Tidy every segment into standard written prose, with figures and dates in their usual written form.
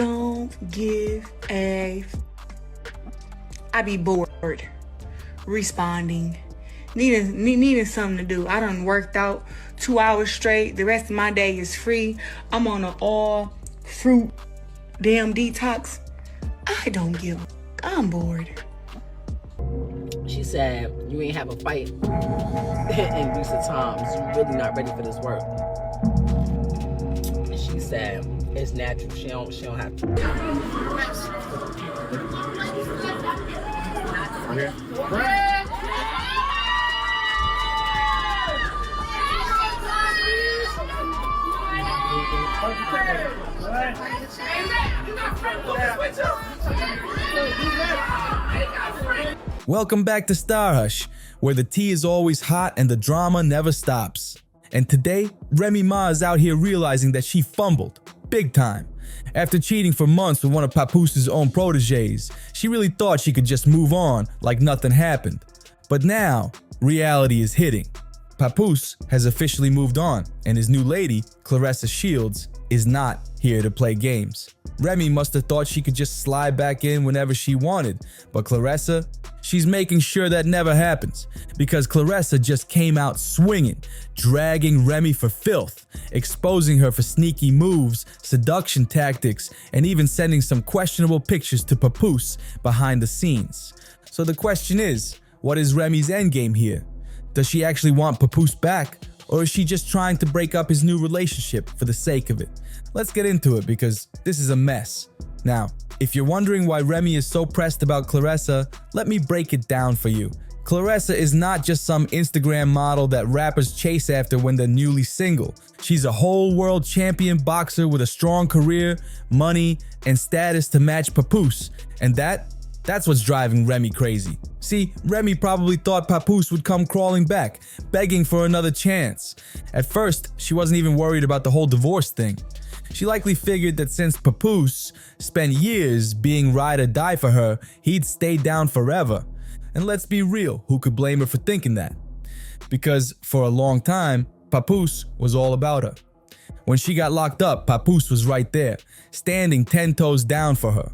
don't give a I be bored responding, needing something to do. I done worked out 2 hours straight. The rest of my day is free. I'm on an all fruit damn detox. I don't give a I'm bored. She said, you ain't have a fight in recent times. You really not ready for this work. And she said, it's natural. She don't have to. Welcome back to StarHush, where the tea is always hot and the drama never stops. And today, Remy Ma is out here realizing that she fumbled, big time. After cheating for months with one of Papoose's own proteges, she really thought she could just move on like nothing happened. But now, reality is hitting. Papoose has officially moved on, and his new lady, Claressa Shields, is not here to play games. Remy must have thought she could just slide back in whenever she wanted, but Claressa, she's making sure that never happens, because Claressa just came out swinging, dragging Remy for filth, exposing her for sneaky moves, seduction tactics, and even sending some questionable pictures to Papoose behind the scenes. So the question is, what is Remy's endgame here? Does she actually want Papoose back, or is she just trying to break up his new relationship for the sake of it? Let's get into it because this is a mess. Now, if you're wondering why Remy is so pressed about Claressa, let me break it down for you. Claressa is not just some Instagram model that rappers chase after when they're newly single. She's a whole world champion boxer with a strong career, money, and status to match Papoose. And that's what's driving Remy crazy. See, Remy probably thought Papoose would come crawling back, begging for another chance. At first, she wasn't even worried about the whole divorce thing. She likely figured that since Papoose spent years being ride or die for her, he'd stay down forever. And let's be real, who could blame her for thinking that? Because for a long time, Papoose was all about her. When she got locked up, Papoose was right there, standing 10 toes down for her.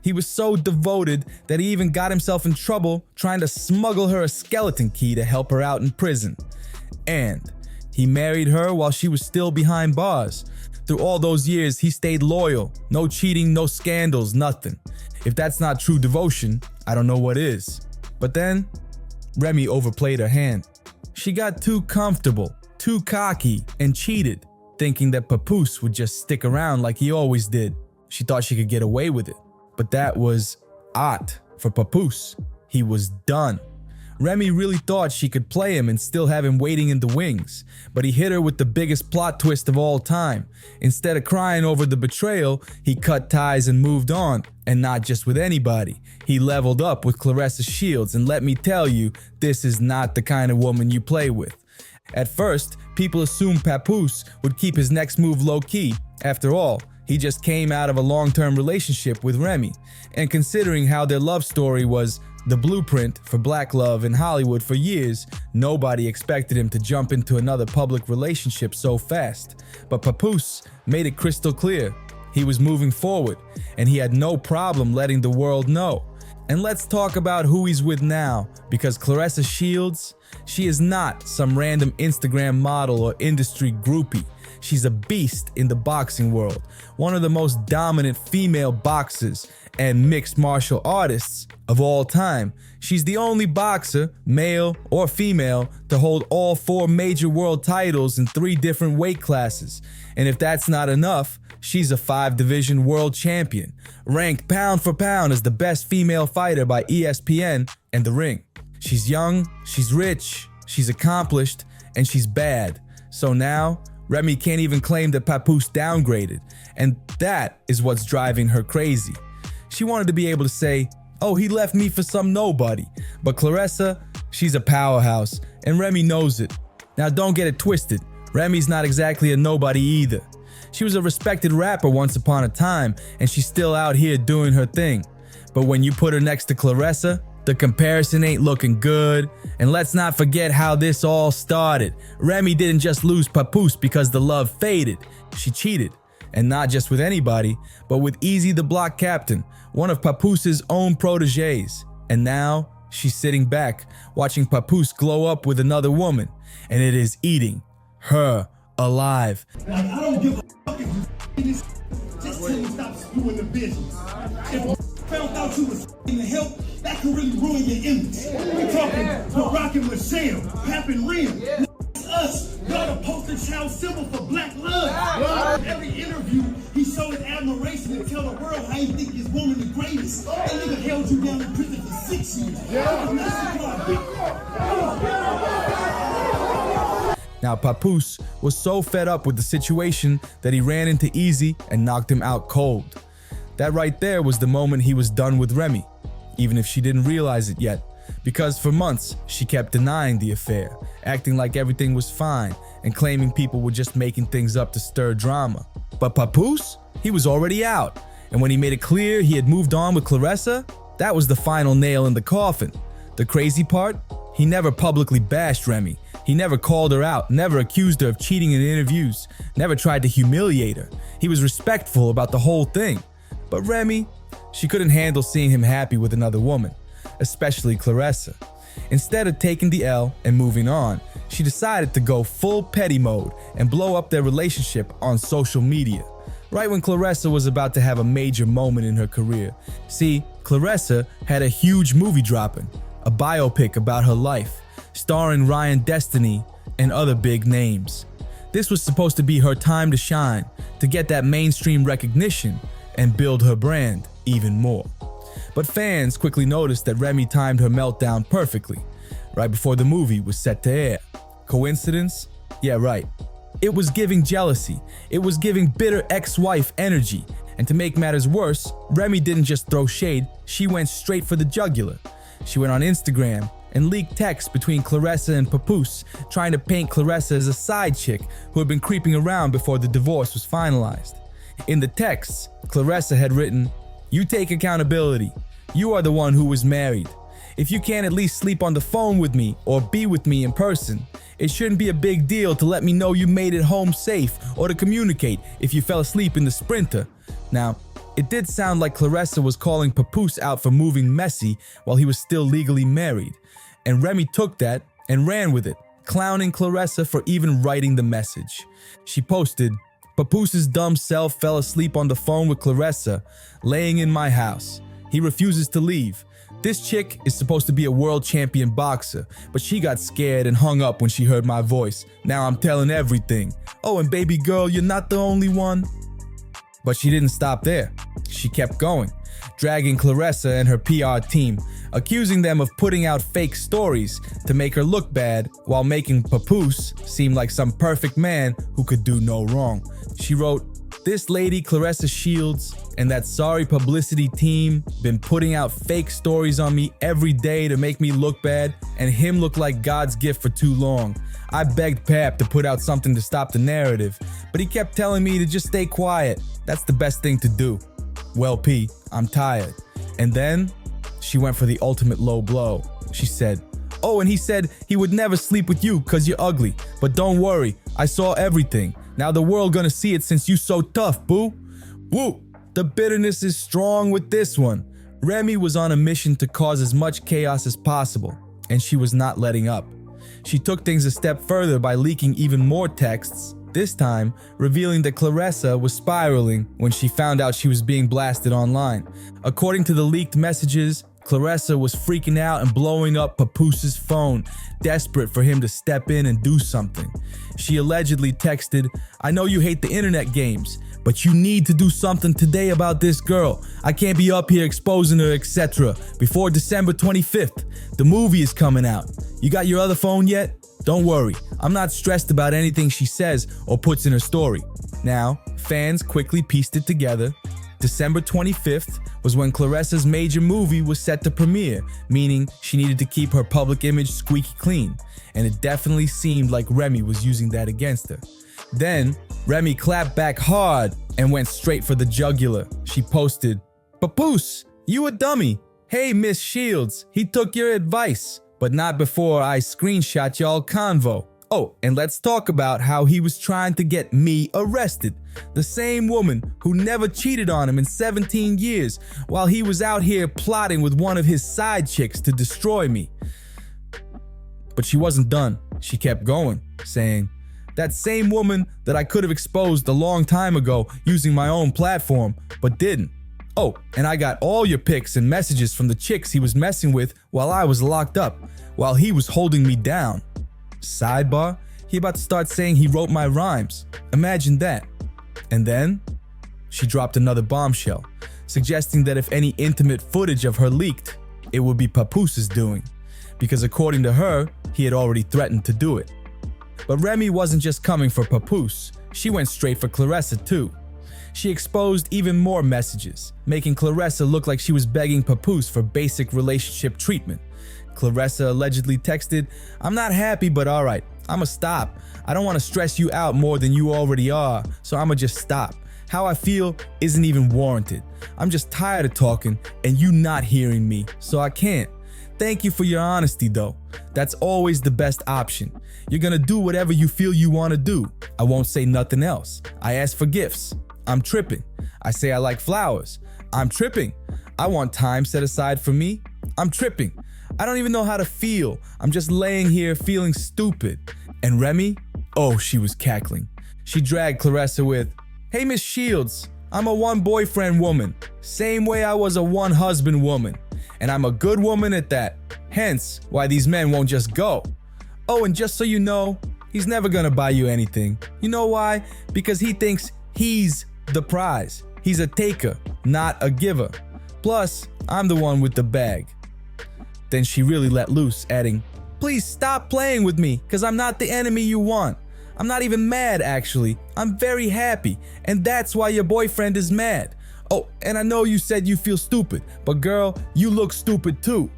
He was so devoted that he even got himself in trouble trying to smuggle her a skeleton key to help her out in prison. And he married her while she was still behind bars. Through all those years, he stayed loyal. No cheating, no scandals, nothing. If that's not true devotion, I don't know what is. But then, Remy overplayed her hand. She got too comfortable, too cocky, and cheated, thinking that Papoose would just stick around like he always did. She thought she could get away with it. But that was art for Papoose. He was done. Remy really thought she could play him and still have him waiting in the wings, but he hit her with the biggest plot twist of all time. Instead of crying over the betrayal, he cut ties and moved on, and not just with anybody. He leveled up with Claressa Shields, and let me tell you, this is not the kind of woman you play with. At first, people assumed Papoose would keep his next move low-key. After all, he just came out of a long-term relationship with Remy, and considering how their love story was the blueprint for black love in Hollywood for years, nobody expected him to jump into another public relationship so fast. But Papoose made it crystal clear. He was moving forward, and he had no problem letting the world know. And let's talk about who he's with now, because Claressa Shields, she is not some random Instagram model or industry groupie. She's a beast in the boxing world, one of the most dominant female boxers and mixed martial artists of all time. She's the only boxer, male or female, to hold all 4 major world titles in 3 different weight classes. And if that's not enough, she's a 5-division world champion, ranked pound for pound as the best female fighter by ESPN and The Ring. She's young, she's rich, she's accomplished, and she's bad. So now, Remy can't even claim that Papoose downgraded, and that is what's driving her crazy. She wanted to be able to say, oh, he left me for some nobody. But Claressa, she's a powerhouse, and Remy knows it. Now don't get it twisted, Remy's not exactly a nobody either. She was a respected rapper once upon a time, and she's still out here doing her thing. But when you put her next to Claressa, the comparison ain't looking good. And let's not forget how this all started. Remy didn't just lose Papoose because the love faded. She cheated. And not just with anybody, but with Easy the Block Captain, one of Papoose's own proteges. And now, she's sitting back, watching Papoose glow up with another woman, and it is eating her alive. Like, I don't give a fuck if you this. Just tell me stop screwing the business. If found out you was in the help, that could really ruin your image. We're talking Barack and Michelle, Pap and Rim. Us, y'all the poster child symbol for black love. Every interview, he showed his admiration and tell the world how he think his woman the greatest. That nigga held you down in prison for 6 years. Now, Papoose was so fed up with the situation that he ran into Easy and knocked him out cold. That right there was the moment he was done with Remy, even if she didn't realize it yet, because for months she kept denying the affair, acting like everything was fine and claiming people were just making things up to stir drama. But Papoose, he was already out, and when he made it clear he had moved on with Claressa, that was the final nail in the coffin. The crazy part? He never publicly bashed Remy. He never called her out, never accused her of cheating in interviews, never tried to humiliate her. He was respectful about the whole thing. But Remy, she couldn't handle seeing him happy with another woman, especially Claressa. Instead of taking the L and moving on, she decided to go full petty mode and blow up their relationship on social media, right when Claressa was about to have a major moment in her career. See, Claressa had a huge movie dropping, a biopic about her life, starring Ryan Destiny and other big names. This was supposed to be her time to shine, to get that mainstream recognition and build her brand even more. But fans quickly noticed that Remy timed her meltdown perfectly, right before the movie was set to air. Coincidence? Yeah, right. It was giving jealousy. It was giving bitter ex-wife energy. And to make matters worse, Remy didn't just throw shade, she went straight for the jugular. She went on Instagram and leaked texts between Claressa and Papoose, trying to paint Claressa as a side chick who had been creeping around before the divorce was finalized. In the texts, Claressa had written, "You take accountability. You are the one who was married. If you can't at least sleep on the phone with me or be with me in person, it shouldn't be a big deal to let me know you made it home safe or to communicate if you fell asleep in the Sprinter." Now, it did sound like Claressa was calling Papoose out for moving messy while he was still legally married. And Remy took that and ran with it, clowning Claressa for even writing the message. She posted, "Papoose's dumb self fell asleep on the phone with Claressa, laying in my house. He refuses to leave. This chick is supposed to be a world champion boxer, but she got scared and hung up when she heard my voice. Now I'm telling everything. Oh, and baby girl, you're not the only one." But she didn't stop there. She kept going, dragging Claressa and her PR team, accusing them of putting out fake stories to make her look bad while making Papoose seem like some perfect man who could do no wrong. She wrote, "This lady Claressa Shields and that sorry publicity team been putting out fake stories on me every day to make me look bad and him look like God's gift for too long. I begged Pap to put out something to stop the narrative, but he kept telling me to just stay quiet. That's the best thing to do. Well, P, I'm tired." And then she went for the ultimate low blow. She said, "Oh, and he said he would never sleep with you cause you're ugly. But don't worry, I saw everything. Now the world gonna see it since you so tough, boo." Woo! The bitterness is strong with this one. Remy was on a mission to cause as much chaos as possible, and she was not letting up. She took things a step further by leaking even more texts, this time revealing that Claressa was spiraling when she found out she was being blasted online. According to the leaked messages, Claressa was freaking out and blowing up Papoose's phone, desperate for him to step in and do something. She allegedly texted, "I know you hate the internet games, but you need to do something today about this girl. I can't be up here exposing her, etc. Before December 25th. The movie is coming out. You got your other phone yet? Don't worry, I'm not stressed about anything she says or puts in her story." Now, fans quickly pieced it together. December 25th was when Claressa's major movie was set to premiere, meaning she needed to keep her public image squeaky clean, and it definitely seemed like Remy was using that against her. Then, Remy clapped back hard and went straight for the jugular. She posted, "Papoose, you a dummy. Hey, Miss Shields, he took your advice, but not before I screenshot y'all convo. Oh, and let's talk about how he was trying to get me arrested. The same woman who never cheated on him in 17 years while he was out here plotting with one of his side chicks to destroy me. But she wasn't done. She kept going, saying, that same woman that I could have exposed a long time ago using my own platform, but didn't. Oh, and I got all your pics and messages from the chicks he was messing with while I was locked up, while he was holding me down. Sidebar, he about to start saying he wrote my rhymes. Imagine that. And then, she dropped another bombshell, suggesting that if any intimate footage of her leaked, it would be Papoose's doing, because according to her, he had already threatened to do it. But Remy wasn't just coming for Papoose, she went straight for Claressa too. She exposed even more messages, making Claressa look like she was begging Papoose for basic relationship treatment. Claressa allegedly texted, I'm not happy, but alright, I'ma stop. I don't want to stress you out more than you already are, so I'ma just stop. How I feel isn't even warranted. I'm just tired of talking and you not hearing me, so I can't. Thank you for your honesty though. That's always the best option. You're gonna do whatever you feel you wanna do. I won't say nothing else. I ask for gifts. I'm tripping. I say I like flowers. I'm tripping. I want time set aside for me. I'm tripping. I don't even know how to feel. I'm just laying here feeling stupid. And Remy? Oh, she was cackling. She dragged Claressa with, hey Miss Shields, I'm a one boyfriend woman. Same way I was a one husband woman. And I'm a good woman at that. Hence, why these men won't just go. Oh, and just so you know, he's never gonna buy you anything. You know why? Because he thinks he's the prize. He's a taker, not a giver. Plus, I'm the one with the bag. Then she really let loose, adding, please stop playing with me, cause I'm not the enemy you want. I'm not even mad actually. I'm very happy, and that's why your boyfriend is mad. Oh, and I know you said you feel stupid, but girl, you look stupid too.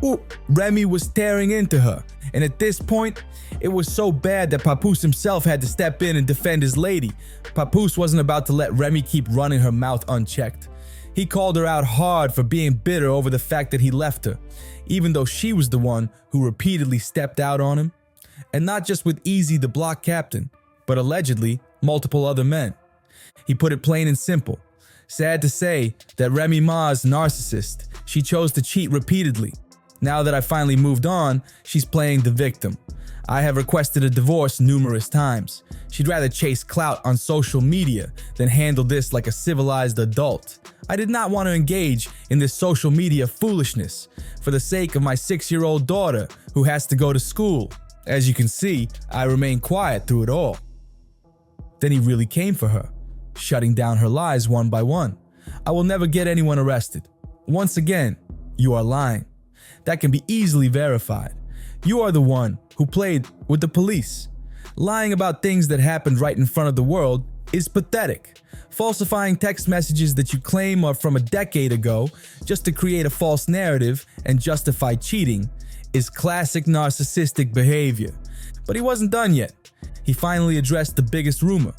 Ooh, Remy was tearing into her, and at this point, it was so bad that Papoose himself had to step in and defend his lady. Papoose wasn't about to let Remy keep running her mouth unchecked. He called her out hard for being bitter over the fact that he left her, even though she was the one who repeatedly stepped out on him. And not just with Easy the block captain, but allegedly multiple other men. He put it plain and simple. Sad to say that Remy Ma's narcissist. She chose to cheat repeatedly. Now that I finally moved on, she's playing the victim. I have requested a divorce numerous times. She'd rather chase clout on social media than handle this like a civilized adult. I did not want to engage in this social media foolishness for the sake of my 6-year-old daughter who has to go to school. As you can see, I remained quiet through it all. Then he really came for her, shutting down her lies one by one. I will never get anyone arrested. Once again, you are lying. That can be easily verified. You are the one who played with the police. Lying about things that happened right in front of the world is pathetic. Falsifying text messages that you claim are from a decade ago just to create a false narrative and justify cheating is classic narcissistic behavior. But he wasn't done yet. He finally addressed the biggest rumor,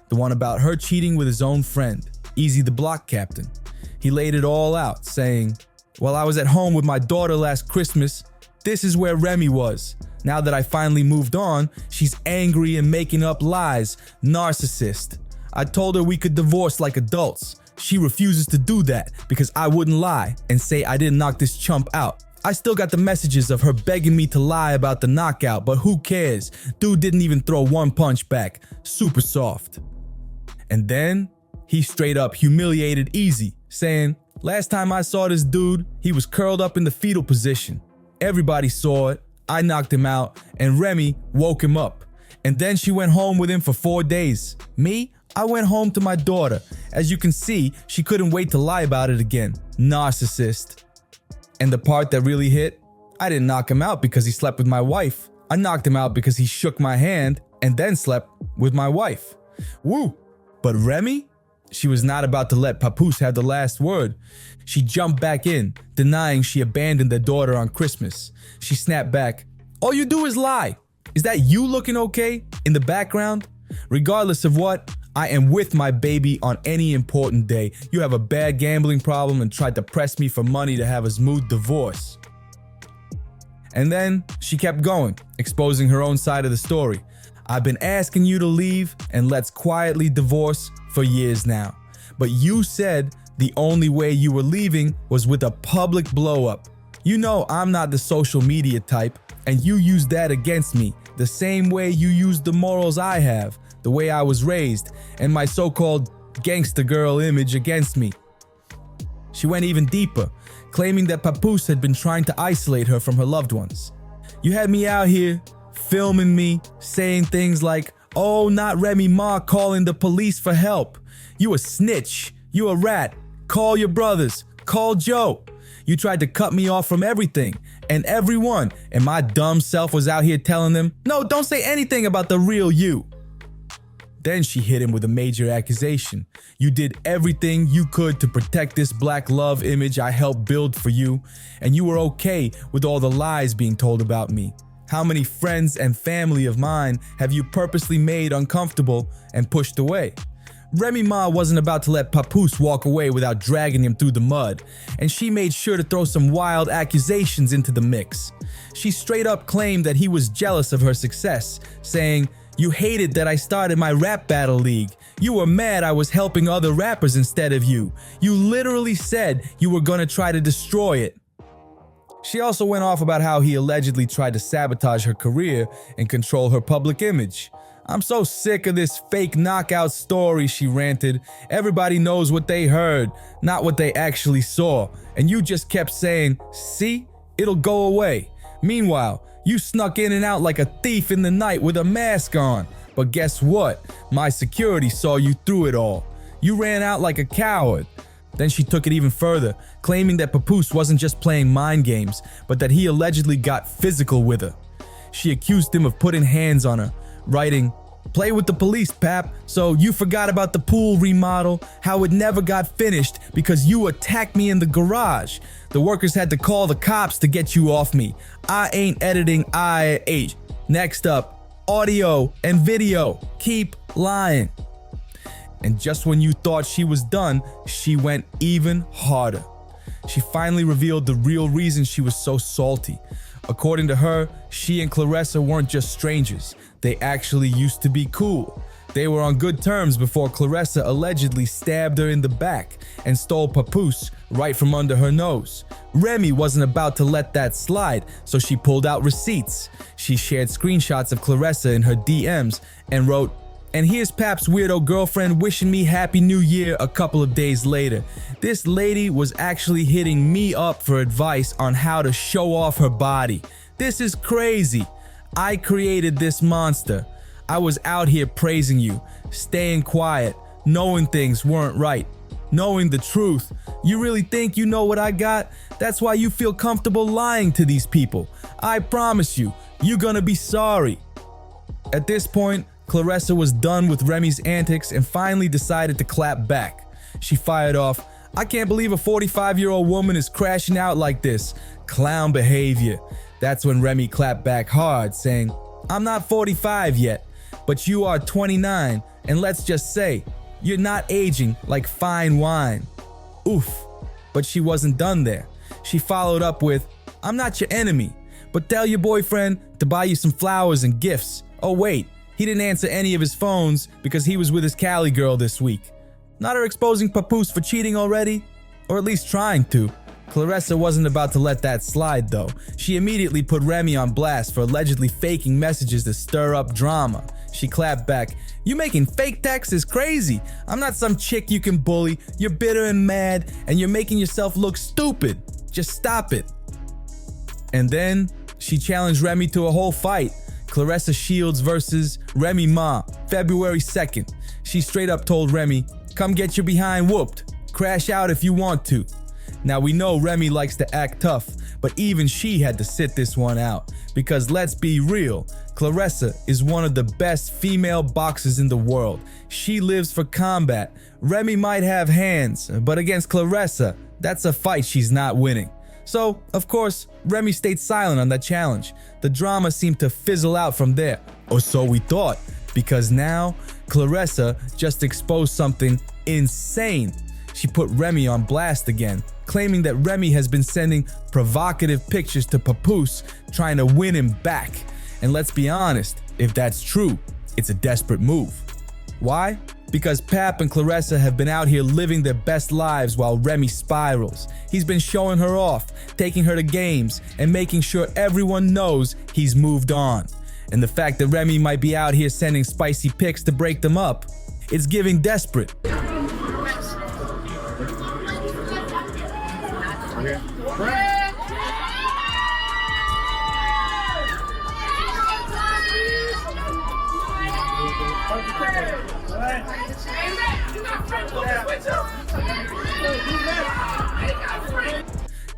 the one about her cheating with his own friend, Easy the block captain. He laid it all out, saying, while I was at home with my daughter last Christmas, this is where Remy was. Now that I finally moved on, she's angry and making up lies. Narcissist. I told her we could divorce like adults. She refuses to do that because I wouldn't lie and say I didn't knock this chump out. I still got the messages of her begging me to lie about the knockout, but who cares? Dude didn't even throw one punch back. Super soft. And then he straight up humiliated Easy, saying, last time I saw this dude, he was curled up in the fetal position. Everybody saw it. I knocked him out, and Remy woke him up. And then she went home with him for 4 days. Me? I went home to my daughter. As you can see, she couldn't wait to lie about it again. Narcissist. And the part that really hit? I didn't knock him out because he slept with my wife. I knocked him out because he shook my hand and then slept with my wife. Woo! But Remy? She was not about to let Papoose have the last word. She jumped back in, denying she abandoned their daughter on Christmas. She snapped back, all you do is lie. Is that you looking okay in the background? Regardless of what, I am with my baby on any important day. You have a bad gambling problem and tried to press me for money to have a smooth divorce. And then she kept going, exposing her own side of the story. I've been asking you to leave and let's quietly divorce for years now. But you said the only way you were leaving was with a public blow up. You know I'm not the social media type, and you used that against me the same way you used the morals I have, the way I was raised, and my so-called gangster girl image against me. She went even deeper, claiming that Papoose had been trying to isolate her from her loved ones. You had me out here, filming me, saying things like, oh, not Remy Ma calling the police for help. You a snitch, you a rat, call your brothers, call Joe. You tried to cut me off from everything and everyone, and my dumb self was out here telling them, no, don't say anything about the real you. Then she hit him with a major accusation. You did everything you could to protect this black love image I helped build for you, and you were okay with all the lies being told about me. How many friends and family of mine have you purposely made uncomfortable and pushed away? Remy Ma wasn't about to let Papoose walk away without dragging him through the mud, and she made sure to throw some wild accusations into the mix. She straight up claimed that he was jealous of her success, saying, you hated that I started my rap battle league. You were mad I was helping other rappers instead of you. You literally said you were gonna try to destroy it. She also went off about how he allegedly tried to sabotage her career and control her public image. I'm so sick of this fake knockout story, she ranted. Everybody knows what they heard, not what they actually saw. And you just kept saying, see, it'll go away. Meanwhile, you snuck in and out like a thief in the night with a mask on. But guess what? My security saw you through it all. You ran out like a coward. Then she took it even further, claiming that Papoose wasn't just playing mind games, but that he allegedly got physical with her. She accused him of putting hands on her, writing, play with the police, Pap, so you forgot about the pool remodel, how it never got finished because you attacked me in the garage. The workers had to call the cops to get you off me. I ain't editing IH. Next up, audio and video. Keep lying. And just when you thought she was done, she went even harder. She finally revealed the real reason she was so salty. According to her, she and Claressa weren't just strangers. They actually used to be cool. They were on good terms before Claressa allegedly stabbed her in the back and stole Papoose right from under her nose. Remy wasn't about to let that slide, so she pulled out receipts. She shared screenshots of Claressa in her DMs and wrote, and here's Pap's weirdo girlfriend wishing me Happy New Year a couple of days later. This lady was actually hitting me up for advice on how to show off her body. This is crazy. I created this monster. I was out here praising you, staying quiet, knowing things weren't right, knowing the truth. You really think you know what I got? That's why you feel comfortable lying to these people. I promise you, you're gonna be sorry. At this point, Claressa was done with Remy's antics and finally decided to clap back. She fired off, I can't believe a 45-year-old woman is crashing out like this. Clown behavior. That's when Remy clapped back hard, saying, I'm not 45 yet, but you are 29, and let's just say, you're not aging like fine wine. Oof. But she wasn't done there. She followed up with, I'm not your enemy, but tell your boyfriend to buy you some flowers and gifts. Oh wait, he didn't answer any of his phones because he was with his Cali girl this week. Not her exposing Papoose for cheating already? Or at least trying to. Claressa wasn't about to let that slide though. She immediately put Remy on blast for allegedly faking messages to stir up drama. She clapped back, you making fake texts is crazy. I'm not some chick you can bully. You're bitter and mad, and you're making yourself look stupid. Just stop it. And then she challenged Remy to a whole fight. Claressa Shields versus Remy Ma, February 2nd. She straight up told Remy, come get your behind whooped. Crash out if you want to. Now we know Remy likes to act tough, but even she had to sit this one out. Because let's be real, Claressa is one of the best female boxers in the world. She lives for combat. Remy might have hands, but against Claressa, that's a fight she's not winning. So, of course, Remy stayed silent on that challenge. The drama seemed to fizzle out from there, or so we thought, because now Claressa just exposed something insane. she put Remy on blast again, claiming that Remy has been sending provocative pictures to Papoose, trying to win him back. And let's be honest, if that's true, it's a desperate move. Why? Because Pap and Claressa have been out here living their best lives while Remy spirals. He's been showing her off, taking her to games, and making sure everyone knows he's moved on. And the fact that Remy might be out here sending spicy pics to break them up, it's giving desperate.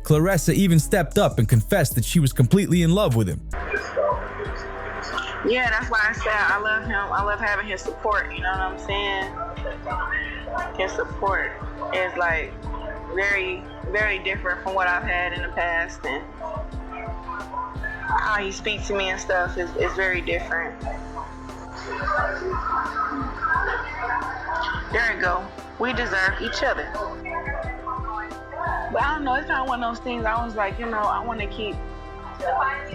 Claressa even stepped up and confessed that she was completely in love with him. Yeah, that's why I said I love him. I love having his support, you know what I'm saying? His support is like very, very different from what I've had in the past, and how he speaks to me and stuff is very different. There you go. We deserve each other. But I don't know, it's kind of one of those things. I was like, you know, I want to keep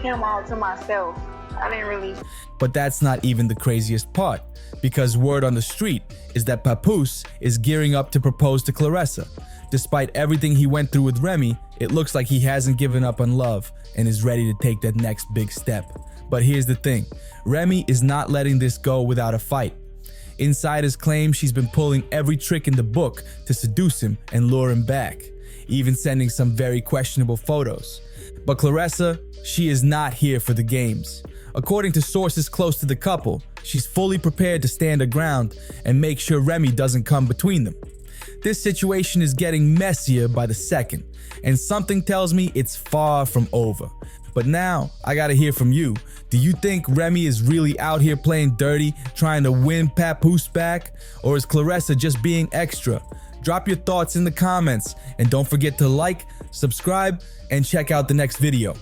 him all to myself. I didn't really. But that's not even the craziest part, because word on the street is that Papoose is gearing up to propose to Claressa. Despite everything he went through with Remy, it looks like he hasn't given up on love and is ready to take that next big step. But here's the thing, Remy is not letting this go without a fight. Insiders claim she's been pulling every trick in the book to seduce him and lure him back, even sending some very questionable photos. But Claressa, she is not here for the games. According to sources close to the couple, she's fully prepared to stand her ground and make sure Remy doesn't come between them. This situation is getting messier by the second, and something tells me it's far from over. But now, I gotta hear from you. Do you think Remy is really out here playing dirty, trying to win Papoose back? Or is Claressa just being extra? Drop your thoughts in the comments, and don't forget to like, subscribe, and check out the next video.